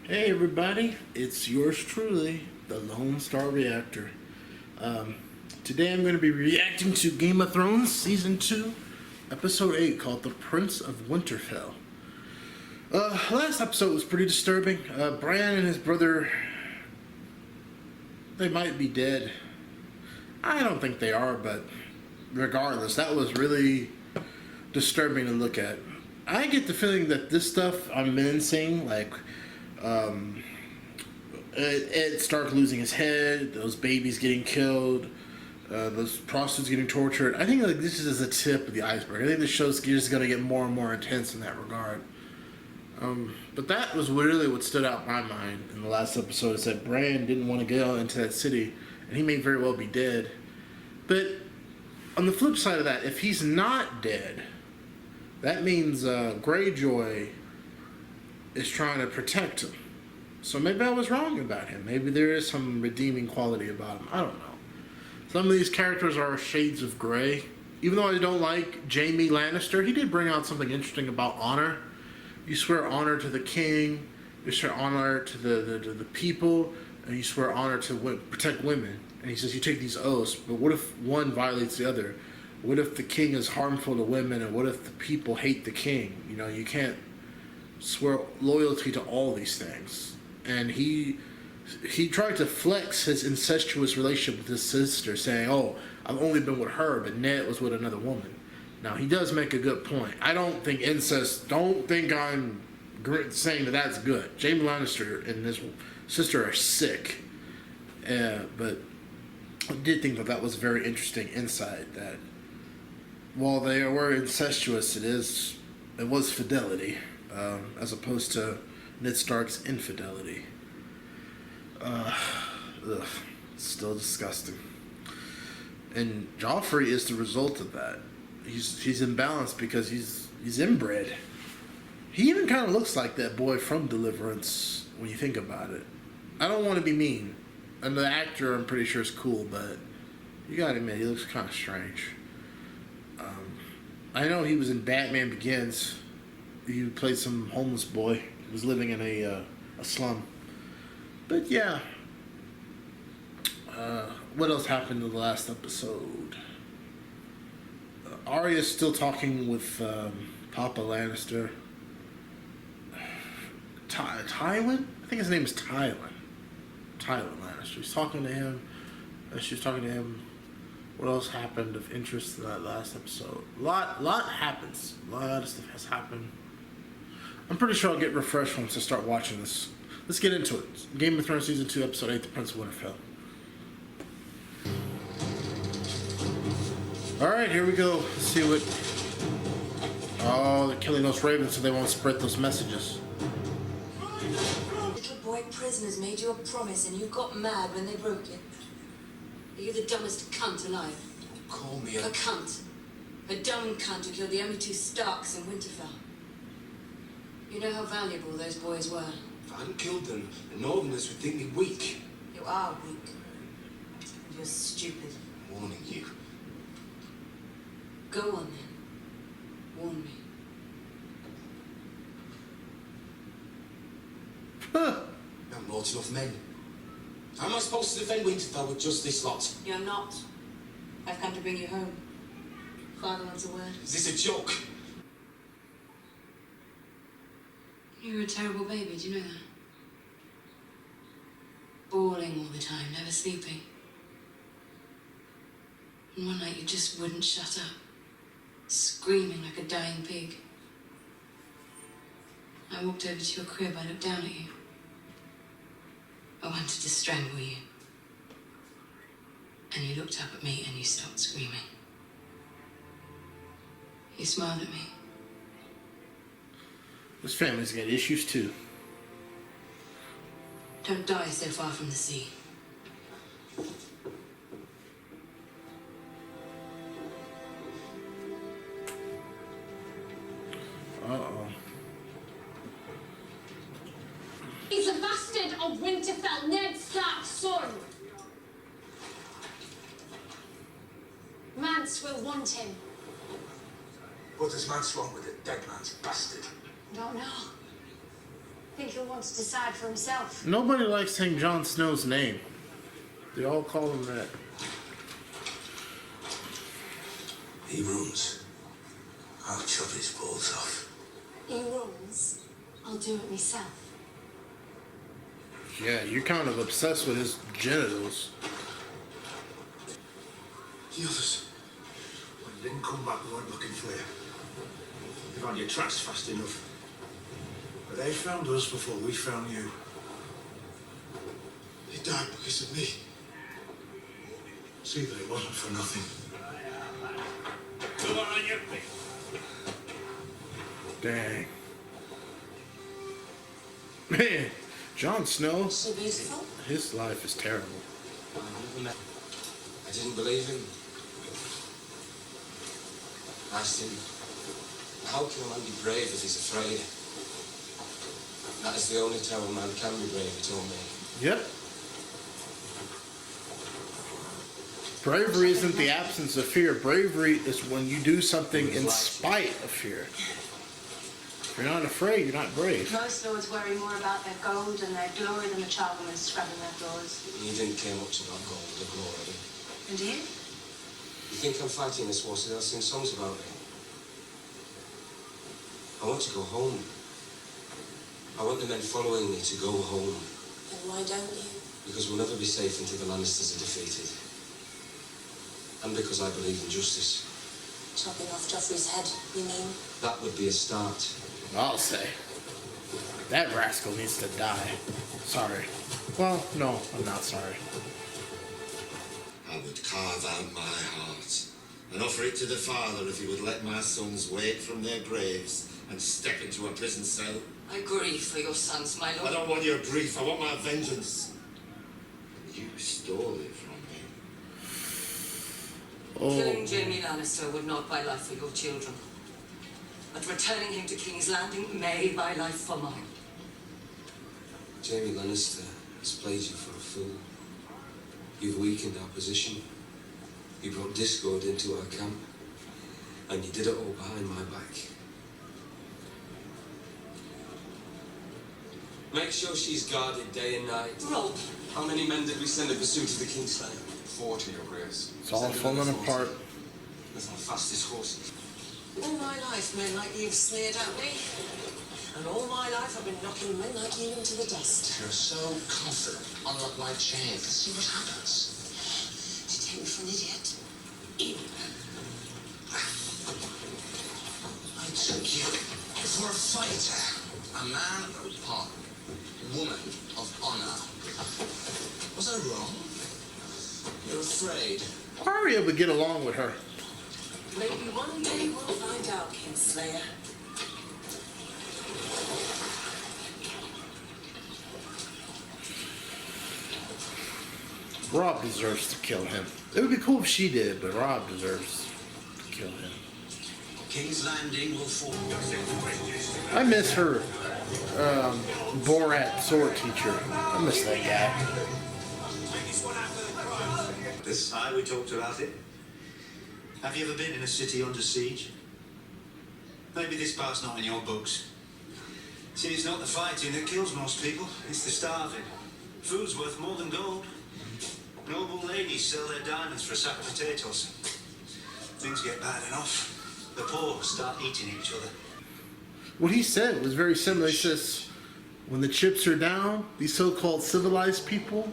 Hey everybody, it's yours truly, the Lone Star Reactor. Today I'm going to be reacting to Game of Thrones Season 2, Episode 8, called The Prince of Winterfell. Last episode was pretty disturbing. Bran and his brother, they might be dead. I don't think they are, but regardless, that was really disturbing to look at. I get the feeling that this stuff I'm menacing, like Ed Stark losing his head, those babies getting killed, those prostitutes getting tortured. I think like this is a tip of the iceberg. I think the show's just going to get more and more intense in that regard. But that was really what stood out in my mind in the last episode, is that Bran didn't want to go into that city, and he may very well be dead. But on the flip side of that, if he's not dead, that means Greyjoy is trying to protect him. So maybe I was wrong about him. Maybe there is some redeeming quality about him. I don't know. Some of these characters are shades of gray. Even though I don't like Jaime Lannister, he did bring out something interesting about honor. You swear honor to the king, you swear honor to the people, and you swear honor to protect women. And he says you take these oaths, but what if one violates the other? What if the king is harmful to women, and what if the people hate the king? You know, you can't swear loyalty to all these things. And he tried to flex his incestuous relationship with his sister, saying, oh, I've only been with her, but Ned was with another woman. Now, he does make a good point. I don't think incest, don't think I'm saying that that's good. Jaime Lannister and his sister are sick. But I did think that that was very interesting insight, that while they were incestuous, it was fidelity, as opposed to Ned Stark's infidelity. It's still disgusting. And Joffrey is the result of that. He's imbalanced because he's inbred. He even kind of looks like that boy from Deliverance when you think about it. I don't want to be mean. And the actor, I'm pretty sure, is cool, but you gotta admit, he looks kind of strange. I know he was in Batman Begins. He played some homeless boy. He was living in a slum. But yeah. What else happened in the last episode? Aarya's still talking with Papa Lannister. Tywin? I think his name is Tywin. Tywin Lannister. She's talking to him. She was talking to him. What else happened of interest in that last episode? A lot happens. A lot of stuff has happened. I'm pretty sure I'll get refreshed once I start watching this. Let's get into it. Game of Thrones Season 2, Episode 8, The Prince of Winterfell. Alright, here we go. Let's see what... Oh, they're killing those ravens so they won't spread those messages. Little boy prisoners made you a promise and you got mad when they broke it. Are you the dumbest cunt alive? Call me a cunt. A dumb cunt who killed the only two Starks in Winterfell. You know how valuable those boys were. If I hadn't killed them, the Northerners would think me weak. You are weak. And you're stupid. I'm warning you. Go on then. Warn me. Not not enough men. How am I supposed to defend Winterfell with just this lot? You're not. I've come to bring you home. Father wants a word. Is this a joke? You're a terrible baby, do you know that? Bawling all the time, never sleeping. And one night you just wouldn't shut up. Screaming like a dying pig. I walked over to your crib, I looked down at you. I wanted to strangle you. And you looked up at me and you stopped screaming. You smiled at me. This family's got issues too. Don't die so far from the sea. Uh-oh. He's a bastard of Winterfell, Ned Stark's son. Mance will want him. What does man's wrong with a dead man's bastard? I don't know. think he'll want to decide for himself. Nobody likes saying Jon Snow's name. They all call him that. He runs. I'll chop his balls off. He runs. I'll do it myself. Yeah, you're kind of obsessed with his genitals. The others. When you didn't come back, we weren't looking for you. You found your tracks fast enough. But they found us before we found you. He died because of me. See that it wasn't for nothing. Come on, you me. Dang. Man, Jon Snow, Is she beautiful? his life is terrible. I never met. I didn't believe him. I asked him, how can a man be brave if he's afraid? That is the only time a man can be brave, he told me. Yep. Bravery isn't the absence of fear. Bravery is when you do something in spite of fear. If you're not afraid, you're not brave. Most lords worry more about their gold and their glory than the charwoman scrubbing their floors. He didn't care much about gold or glory. And do you? You think I'm fighting this war so they'll sing songs about me? I want to go home. I want the men following me to go home. Then why don't you? Because we'll never be safe until the Lannisters are defeated. And because I believe in justice. Chopping off Joffrey's head, you mean? That would be a start. I'll say. That rascal needs to die. Sorry. Well, no, I'm not sorry. I would carve out my heart and offer it to the Father if he would let my sons wake from their graves and step into a prison cell. I grieve for your sons, my I lord. don't want your grief, I want my vengeance. You stole it from me. Killing Oh, Jaime Lannister would not buy life for your children. But returning him to King's Landing may buy life for mine. Jaime Lannister has played you for a fool. You've weakened our position. You brought discord into our camp. And you did it all behind my back. Make sure she's guarded day and night. Rob, How many men did we send in pursuit of the Kingslayer? 40, Your Grace. it's all falling apart. With our fastest horses. all my life men like you have sneered at me. And all my life I've been knocking men like you into the dust. You're so confident. Unlock my chain. Let's see what happens. To take me for an idiot. I took you for a fighter. A man of honor. Woman of honor. Was I wrong? You're afraid. Aarya would get along with her. Maybe one day we'll find out, Kingslayer. Robb deserves to kill him. It would be cool if she did, but Robb deserves to kill him. King's Landing will fall. I miss her Borat sword teacher. I miss that guy. This time we talked about it. Have you ever been in a city under siege? Maybe this part's not in your books. See, it's not the fighting that kills most people, it's the starving. Food's worth more than gold. Noble ladies sell their diamonds for a sack of potatoes. Things get bad enough. The poor start eating each other. What he said was very similar. He says, when the chips are down, these so-called civilized people,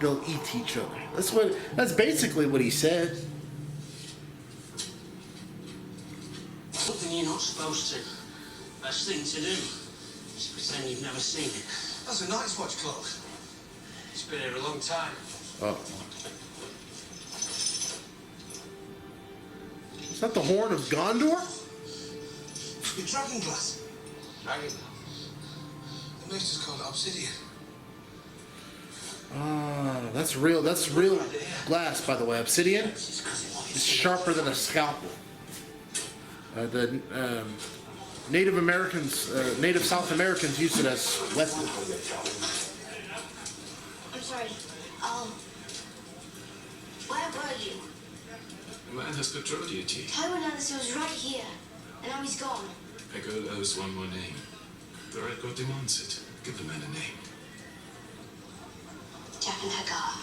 they'll eat each other. That's basically what he said. Something you're not supposed to. Best thing to do is pretend you've never seen it. That's a Night's Watch cloak. It's been here a long time. Oh. Is that the horn of Gondor? Your dragon glass. Dragon. The master's called it obsidian. Ah, that's real glass, by the way. Obsidian is sharper than a scalpel. The Native Americans, Native South Americans used it as weapon. I'm sorry. Where were you? A man has control duty. Tywin Lannister was right here, and now he's gone. A girl owes one more name. The Red God demands it. Give the man a name. Jack and Hagar.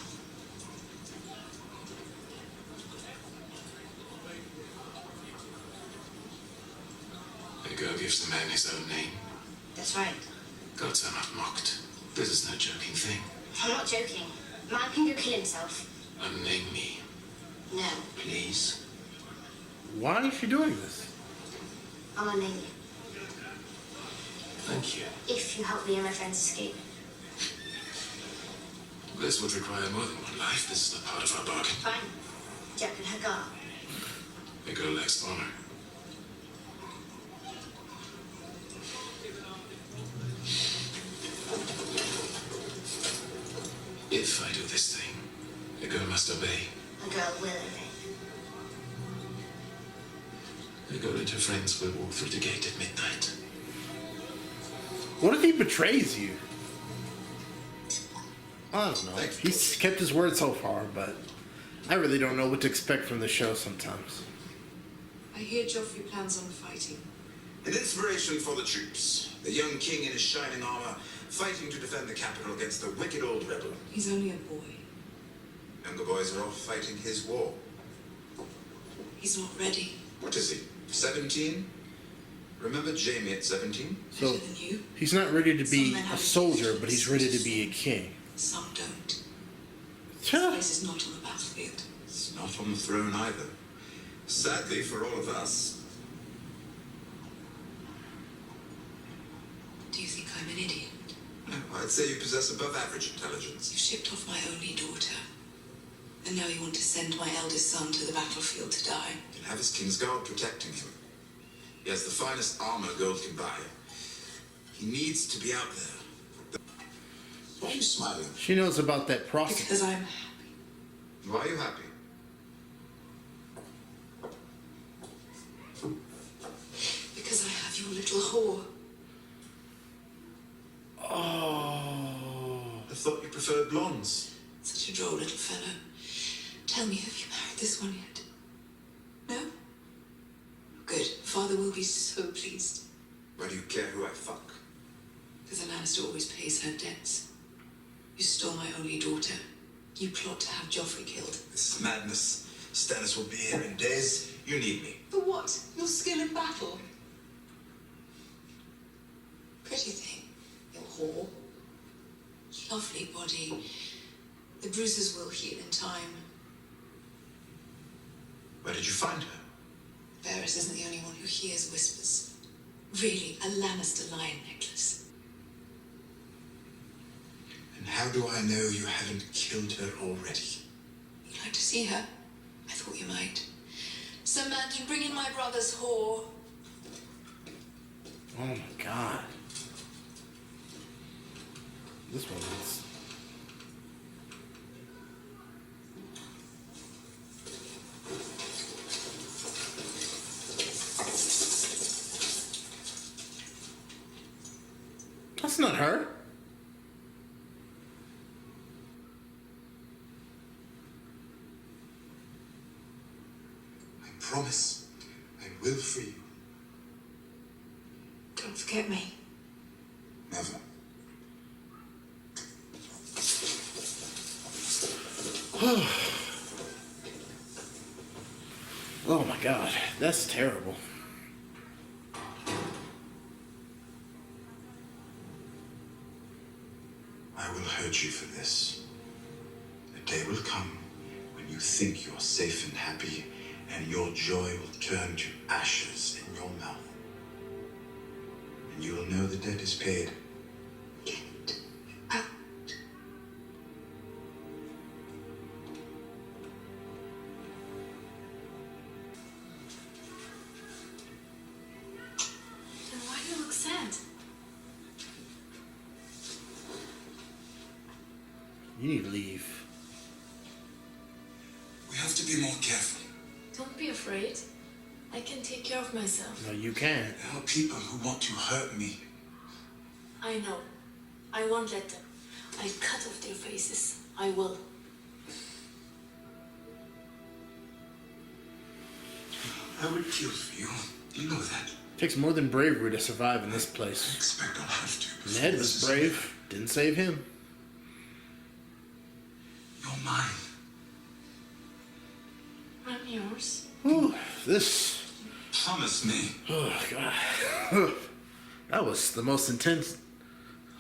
The girl gives the man his own name. That's right. Gods are not mocked. This is no joking thing. I'm not joking. Man can go kill himself. Unname me, No, please. Why is she doing this? I'll unmake you. Thank you. If you help me and my friends escape. This would require more than one life. This is not part of our bargain. Fine. Jack and Hagar. A girl lacks honor. If I do this thing, a girl must obey. A girl will obey. A girl and her friends will walk through the gate at midnight. What if he betrays you? I don't know. He's kept his word so far, but I really don't know what to expect from the show sometimes. I hear Joffrey plans on fighting. An inspiration for the troops. The young king in his shining armor, fighting to defend the capital against the wicked old rebel. He's only a boy. Younger boys are off fighting his war. He's not ready. What is he, 17? Remember Jaime at 17? So Better than you. he's not ready to be Some men a have soldier, but he's ready to be a king. Some don't. Huh. This is not on the battlefield. It's not on the throne either. Sadly for all of us. Do you think I'm an idiot? No, I'd say you possess above average intelligence. You shipped off my only daughter. And now you want to send my eldest son to the battlefield to die. He'll have his Kingsguard protecting him. He has the finest armor gold can buy. He needs to be out there. Why are you smiling? She knows about that prostitute. Because I'm happy. Why are you happy? Because I have your little whore. Oh. I thought you preferred blondes. Such a droll little fellow. Tell me, have you married this one yet? No? Good. Father will be so pleased. Why do you care who I fuck? Because a Lannister always pays her debts. You stole my only daughter. You plot to have Joffrey killed. This is madness. Stanis will be here in days. You need me. For what? Your skill in battle? Pretty thing, your whore. Lovely body. The bruises will heal in time. Where did you find her? Varys isn't the only one who hears whispers. Really, a Lannister lion necklace. And how do I know you haven't killed her already? You'd like to see her? I thought you might. Sir Manton, bring in my brother's whore. Oh my god. This one is. That's not her. I promise I will free you. Don't forget me. Never. Oh my god, that's terrible. I will hurt you for this. A day will come when you think you're safe and happy, and your joy will turn to ashes in your mouth. And you will know the debt is paid. Get out. Then why do you look sad? You need to leave. We have to be more careful. Don't be afraid. I can take care of myself. No, you can't. There are people who want to hurt me. I know. I won't let them. I'll cut off their faces. I will. I would kill for you. You know that. Takes more than bravery to survive in this place. I expect I'll have to. Ned was brave. Didn't save him. You're mine. I'm yours. Whew, this. Promise me. Oh, God. That was the most intense.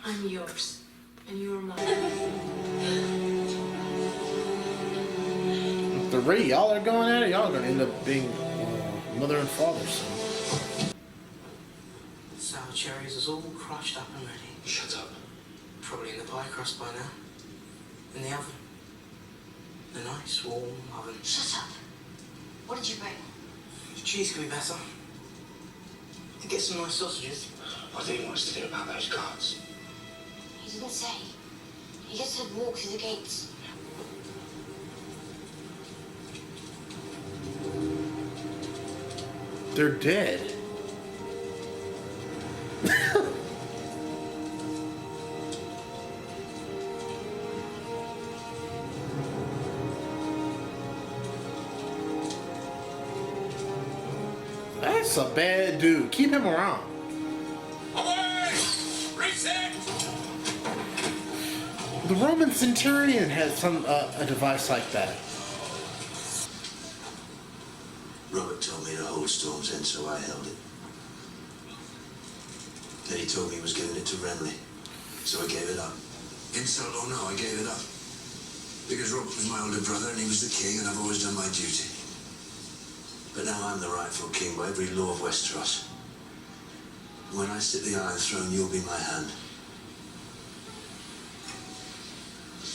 I'm yours. And you're mine. The rate y'all are going at it, y'all are going to end up being mother and father soon. Sour cherries is all crushed up and ready. Shut up. Probably in the pie crust by now. In the oven. The nice warm oven. Shut up. What did you bring? The cheese could be better. Could get some nice sausages. What do you want us to do about those guards? He didn't say. He just said walk through the gates. They're dead. That's a bad dude. Keep him around. Away! Reset! The Roman centurion had some a device like that. Robert told me to hold Storm's End, so I held it. Then he told me he was giving it to Renly, so I gave it up. Insult or no, I gave it up. Because Robert was my older brother and he was the king, and I've always done my duty. But now I'm the rightful king by every law of Westeros. When I sit the Iron Throne, you'll be my hand.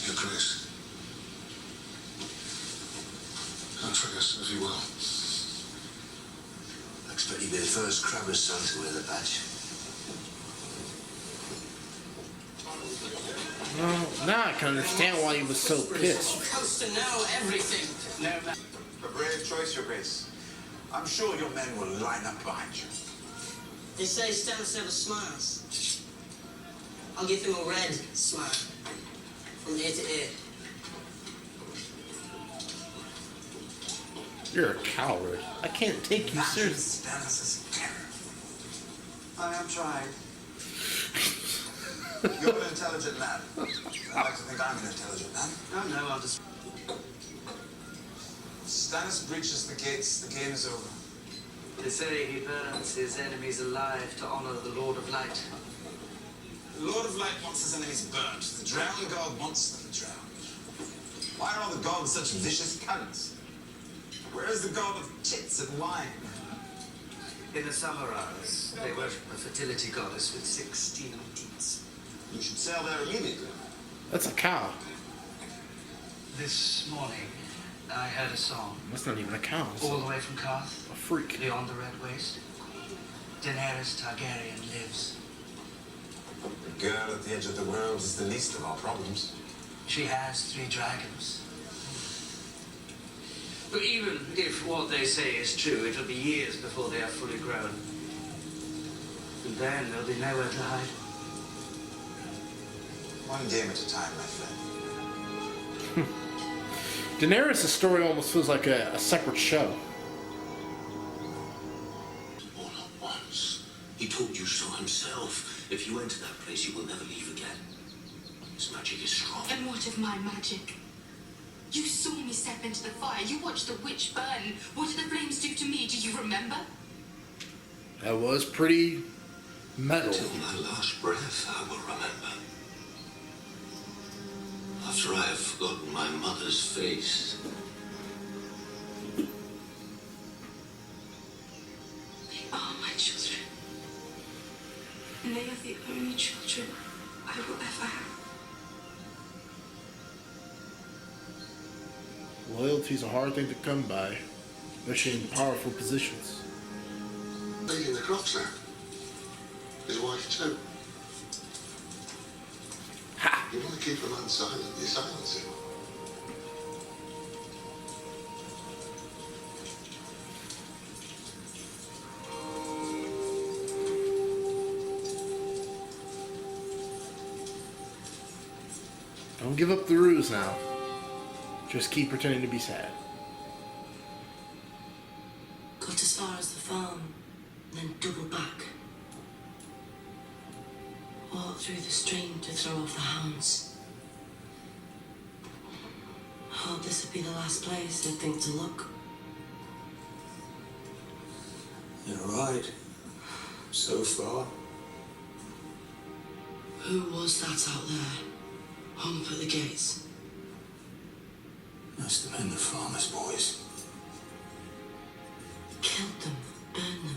Your Grace. Atreus, if you will. I expect you'll be the first Crabber's son to wear the badge. Well, now I can understand why he was so pissed. Supposed to know everything. No, A brave choice, Your Grace. I'm sure your men will line up behind you. they say Stanis never smiles. I'll give him a red smile. From ear to ear. You're a coward. I can't take you seriously. Stanis is terror. I am trying. You're an intelligent man. I like to think I'm an intelligent man. No, I'll just... Stanis breaches the gates, the game is over. They say he burns his enemies alive to honor the Lord of Light. The Lord of Light wants his enemies burnt. The Drowned God wants them drowned. Why are all the gods such vicious cunts? Where is the god of tits and wine? In the summer hours, they worship a fertility goddess with 16 teats. You should sail there immediately. That's a cow. This morning, I heard a song. That's not even a cow. It's All the way from Karth, a freak. beyond the Red Waste. Daenerys Targaryen lives. The girl at the edge of the world is the least of our problems. She has 3 dragons. But even if what they say is true, it'll be years before they are fully grown. And then there'll be nowhere to hide. One game at a time, my friend. Daenerys' story almost feels like a separate show. All at once. He told you so himself. If you enter that place, you will never leave again. His magic is strong. And what of my magic? You saw me step into the fire. You watched the witch burn. What did the flames do to me? Do you remember? That was pretty metal. Till my last breath, I will remember. After I have forgotten my mother's face. They are my children. And they are the only children I will ever have. Loyalty's a hard thing to come by, especially in powerful positions. Leading the crops now. His wife too. Ha! You want to keep a man silent, you silence him. Don't give up the ruse now. Just keep pretending to be sad. Got as far as the farm. then double back. Walk through the stream to throw off the hounds. I hope this would be the last place they'd think to look. You're right. So far. Who was that out there? Hump at the gates. Must have been the farmer's boys. Killed them, burned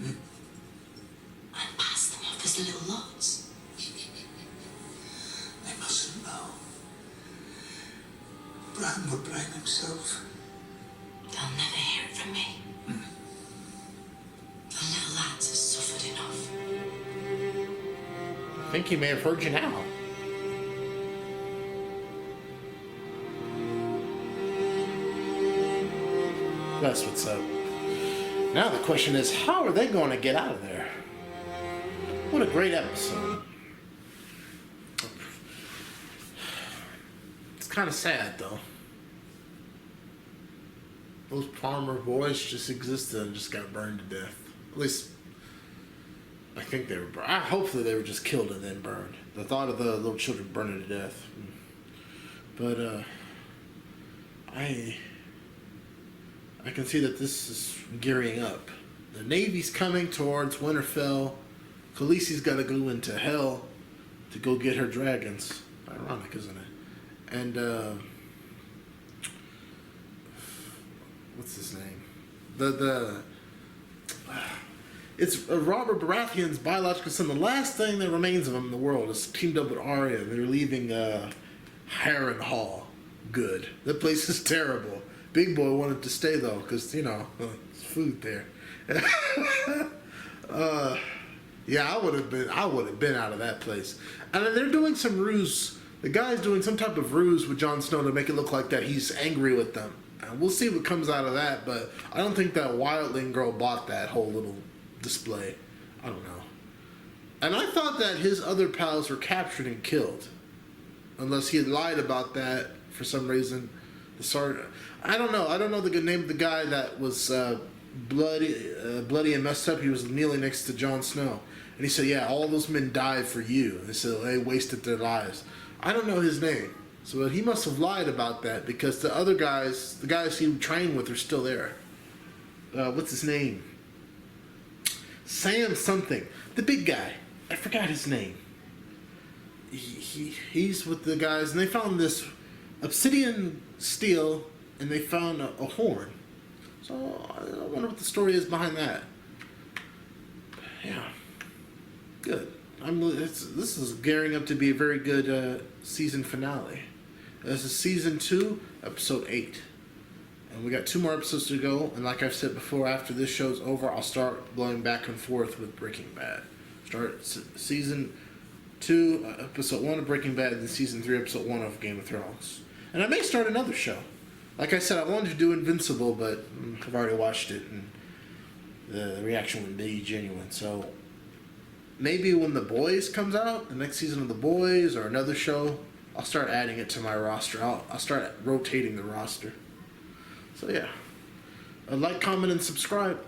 them, and passed them off as little lots. They mustn't know. Bran would blame himself. They'll never hear it from me. The little lads have suffered enough. I think he may have heard you now. That's what's up. Now the question is, how are they going to get out of there? What a great episode. It's kind of sad, though. Those farmer boys just existed and just got burned to death. At least, I think they were burned. Hopefully they were just killed and then burned. The thought of the little children burning to death. But, I can see that this is gearing up. The Navy's coming towards Winterfell. Khaleesi's got to go into hell to go get her dragons. Ironic, isn't it? And, what's his name? It's Robert Baratheon's biological son. The last thing that remains of him in the world is teamed up with Aarya. They're leaving Harrenhal. Good. That place is terrible. Big Boy wanted to stay though, because it's food there. Yeah, I would have been out of that place. And then they're doing some ruse. The guy's doing some type of ruse with Jon Snow to make it look like that he's angry with them. And we'll see what comes out of that, but I don't think that wildling girl bought that whole little display. I don't know. And I thought that his other pals were captured and killed. Unless he had lied about that for some reason. I don't know. I don't know the good name of the guy that was bloody and messed up. He was kneeling next to Jon Snow. And he said, yeah, all those men died for you. And they said they wasted their lives. I don't know his name. So he must have lied about that because the other guys, the guys he trained with, are still there. What's his name? Sam something. The big guy. I forgot his name. He's with the guys, and they found this obsidian steel, and they found a horn. So I wonder what the story is behind that. Yeah. Good. This is gearing up to be a very good season finale. This is season 2, episode 8. And we got 2 more episodes to go. And like I've said before, after this show's over, I'll start going back and forth with Breaking Bad. Start season 2, episode 1 of Breaking Bad, and then season 3, episode 1 of Game of Thrones. And I may start another show. Like I said, I wanted to do Invincible, but I've already watched it, and the reaction wouldn't be genuine. So maybe when The Boys comes out, the next season of The Boys, or another show, I'll start adding it to my roster. I'll start rotating the roster. So yeah. Like, comment, and subscribe.